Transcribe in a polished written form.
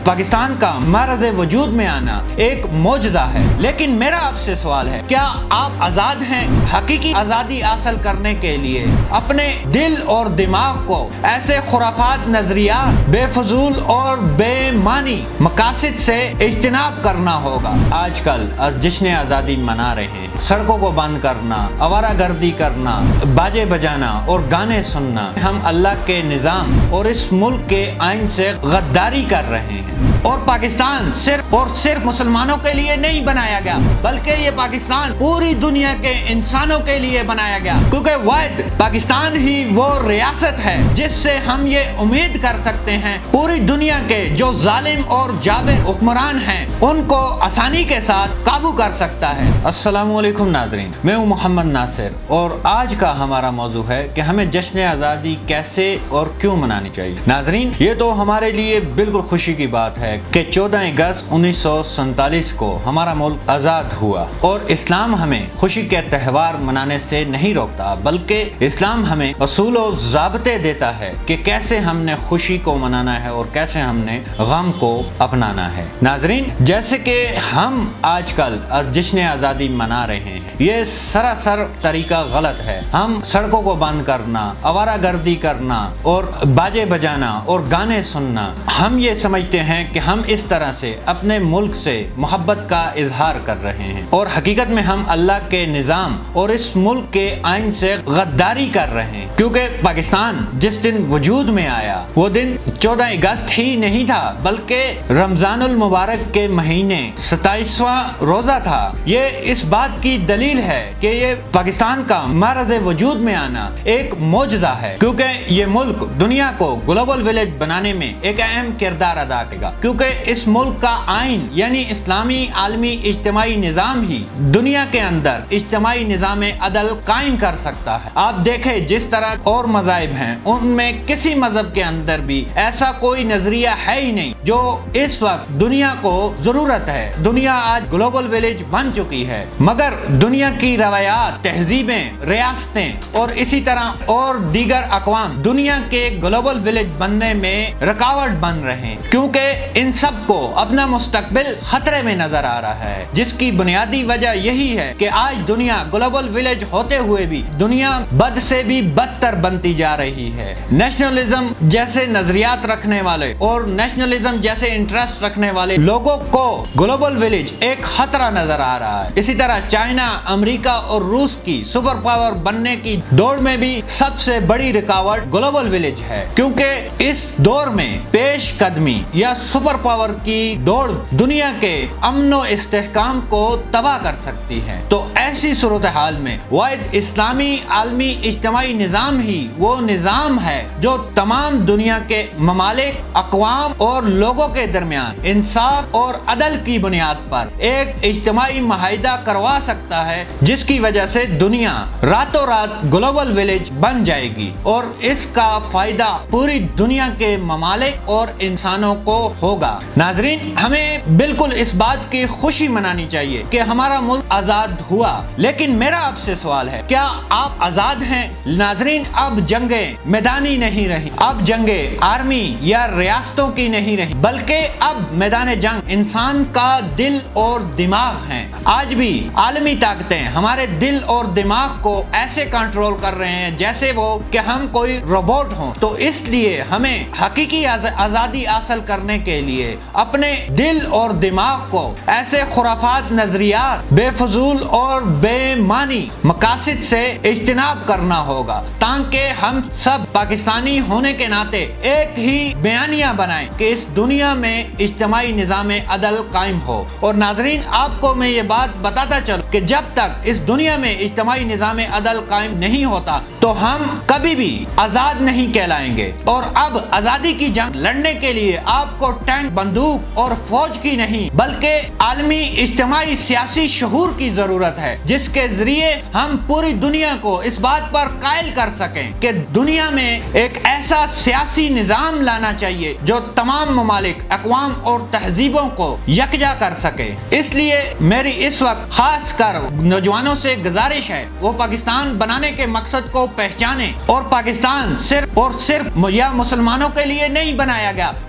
پاکستان کا معرض وجود میں آنا ایک معجزہ ہے، لیکن میرا آپ سے سوال ہے، کیا آپ آزاد ہیں؟ حقیقی آزادی حاصل کرنے کے لیے اپنے دل اور دماغ کو ایسے خرافات، نظریات، بے فضول اور بے معنی مقاصد سے اجتناب کرنا ہوگا۔ آج کل جشن آزادی منا رہے ہیں، سڑکوں کو بند کرنا، آوارہ گردی کرنا، باجے بجانا اور گانے سننا، ہم اللہ کے نظام اور اس ملک کے آئین سے غداری کر رہے ہیں۔ اور پاکستان صرف اور صرف مسلمانوں کے لیے نہیں بنایا گیا، بلکہ یہ پاکستان پوری دنیا کے انسانوں کے لیے بنایا گیا، کیونکہ واحد پاکستان ہی وہ ریاست ہے جس سے ہم یہ امید کر سکتے ہیں پوری دنیا کے جو ظالم اور جابر حکمران ہیں ان کو آسانی کے ساتھ قابو کر سکتا ہے۔ السلام علیکم ناظرین، میں ہوں محمد ناصر، اور آج کا ہمارا موضوع ہے کہ ہمیں جشن آزادی کیسے اور کیوں منانی چاہیے۔ ناظرین، یہ تو ہمارے لیے بالکل خوشی کی بات ہے کہ 14 اگست 1947 کو ہمارا ملک آزاد ہوا، اور اسلام ہمیں خوشی کے تہوار منانے سے نہیں روکتا، بلکہ اسلام ہمیں اصول و ضابطے دیتا ہے کہ کیسے ہم نے خوشی کو منانا ہے اور کیسے ہم نے غم کو اپنانا ہے۔ ناظرین، جیسے کہ ہم آج کل جشن آزادی منا رہے ہیں، یہ سراسر طریقہ غلط ہے۔ ہم سڑکوں کو بند کرنا، آوارہ گردی کرنا اور باجے بجانا اور گانے سننا، ہم یہ سمجھتے ہیں کہ ہم اس طرح سے اپنے ملک سے محبت کا اظہار کر رہے ہیں، اور حقیقت میں ہم اللہ کے نظام اور اس ملک کے آئین سے غداری کر رہے ہیں، کیونکہ پاکستان جس دن وجود میں آیا وہ دن 14 اگست ہی نہیں تھا، بلکہ رمضان المبارک کے مہینے 27واں روزہ تھا۔ یہ اس بات کی دلیل ہے کہ یہ پاکستان کا معرض وجود میں آنا ایک معجزہ ہے، کیونکہ یہ ملک دنیا کو گلوبل ولیج بنانے میں ایک اہم کردار ادا کرے گا، کیونکہ اس ملک کا آئین یعنی اسلامی عالمی اجتماعی نظام ہی دنیا کے اندر اجتماعی نظام عدل قائم کر سکتا ہے۔ آپ دیکھیں جس طرح اور مذاہب ہیں، ان میں کسی مذہب کے اندر بھی ایسا کوئی نظریہ ہے ہی نہیں جو اس وقت دنیا کو ضرورت ہے۔ دنیا آج گلوبل ولیج بن چکی ہے، مگر دنیا کی روایات، تہذیبیں، ریاستیں اور اسی طرح اور دیگر اقوام دنیا کے گلوبل ولیج بننے میں رکاوٹ بن رہے ہیں، کیونکہ ان سب کو اپنا مستقبل خطرے میں نظر آ رہا ہے، جس کی بنیادی وجہ یہی ہے کہ آج دنیا گلوبل ولیج ہوتے ہوئے بھی دنیا بد سے بھی بدتر بنتی جا رہی ہے۔ نیشنلزم جیسے نظریات رکھنے والے اور نیشنلزم جیسے انٹرسٹ رکھنے والے لوگوں کو گلوبل ولیج ایک خطرہ نظر آ رہا ہے۔ اسی طرح چائنا، امریکہ اور روس کی سپر پاور بننے کی دوڑ میں بھی سب سے بڑی رکاوٹ گلوبل ولیج ہے، کیونکہ اس دور میں پیش قدمی یا سپر پاور کی دوڑ دنیا کے امن و استحکام کو تباہ کر سکتی ہے۔ تو ایسی صورتحال میں واحد اسلامی عالمی اجتماعی نظام ہی وہ نظام ہے جو تمام دنیا کے ممالک، اقوام اور لوگوں کے درمیان انصاف اور عدل کی بنیاد پر ایک اجتماعی معاہدہ کروا سکتا ہے، جس کی وجہ سے دنیا راتوں رات گلوبل ولیج بن جائے گی، اور اس کا فائدہ پوری دنیا کے ممالک اور انسانوں کو ہوگا۔ ناظرین، ہمیں بالکل اس بات کی خوشی منانی چاہیے کہ ہمارا ملک آزاد ہوا، لیکن میرا آپ سے سوال ہے، کیا آپ آزاد ہیں؟ ناظرین، اب جنگیں میدانی نہیں رہی، اب جنگیں آرمی یا ریاستوں کی نہیں رہی، بلکہ اب میدان جنگ انسان کا دل اور دماغ ہیں۔ آج بھی عالمی طاقتیں ہمارے دل اور دماغ کو ایسے کنٹرول کر رہے ہیں جیسے وہ کہ ہم کوئی روبوٹ ہوں۔ تو اس لیے ہمیں حقیقی آزادی حاصل کرنے کے لیے اپنے دل اور دماغ کو ایسے خرافات، نظریات، بے فضول اور بے معنی مقاصد سے اجتناب کرنا ہوگا، تاکہ ہم سب پاکستانی ہونے کے ناطے ایک ہی بیانیہ بنائیں کہ اس دنیا میں اجتماعی نظام عدل قائم ہو۔ اور ناظرین، آپ کو میں یہ بات بتاتا چلوں کہ جب تک اس دنیا میں اجتماعی نظام عدل قائم نہیں ہوتا تو ہم کبھی بھی آزاد نہیں کہلائیں گے۔ اور اب آزادی کی جنگ لڑنے کے لیے آپ کو ٹینک، بندوق اور فوج کی نہیں بلکہ عالمی اجتماعی سیاسی شعور کی ضرورت ہے، جس کے ذریعے ہم پوری دنیا کو اس بات پر قائل کر سکیں کہ دنیا میں ایک ایسا سیاسی نظام لانا چاہیے جو تمام ممالک، اقوام اور تہذیبوں کو یکجا کر سکے۔ اس لیے میری اس وقت خاص کر نوجوانوں سے گزارش ہے، وہ پاکستان بنانے کے مقصد کو پہچانے، اور پاکستان صرف اور صرف یا مسلمانوں کے لیے نہیں بنایا گیا،